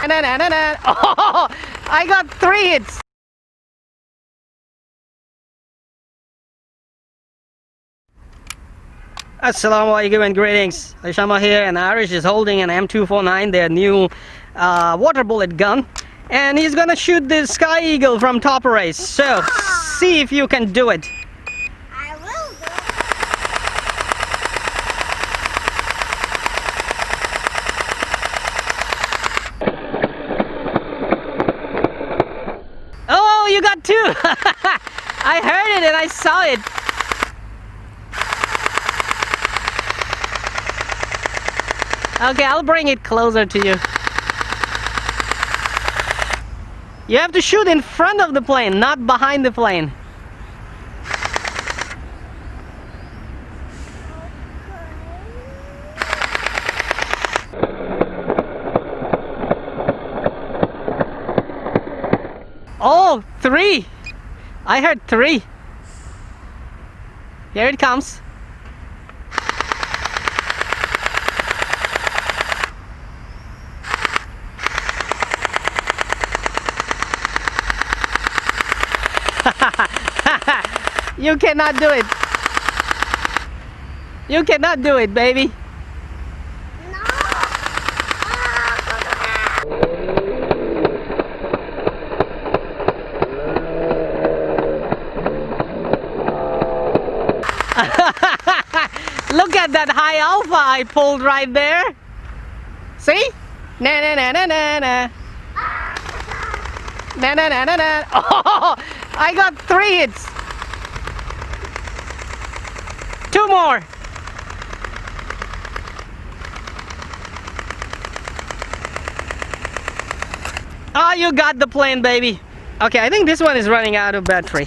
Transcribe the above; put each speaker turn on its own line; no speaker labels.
na na na na. Oh, I got 3 hits. Assalamu alaikum and greetings. AliShanMao here, and Irish is holding an M249, their new water bullet gun, and he's gonna shoot this Sky Eagle from top race. So see if you can do it.
I will do
it. Oh, you got 2. I heard it and I saw it. Okay, I'll bring it closer to you. You have to shoot in front of the plane, not behind the plane. Oh, 3! I heard 3. Here it comes. You cannot do it. You cannot do it, baby.
No.
Look at that high alpha I pulled right there. See? Na na na na na na. Na na na na na. Oh, I got 3 hits. 2 more. Oh, you got the plane, baby. Okay, I think this one is running out of battery.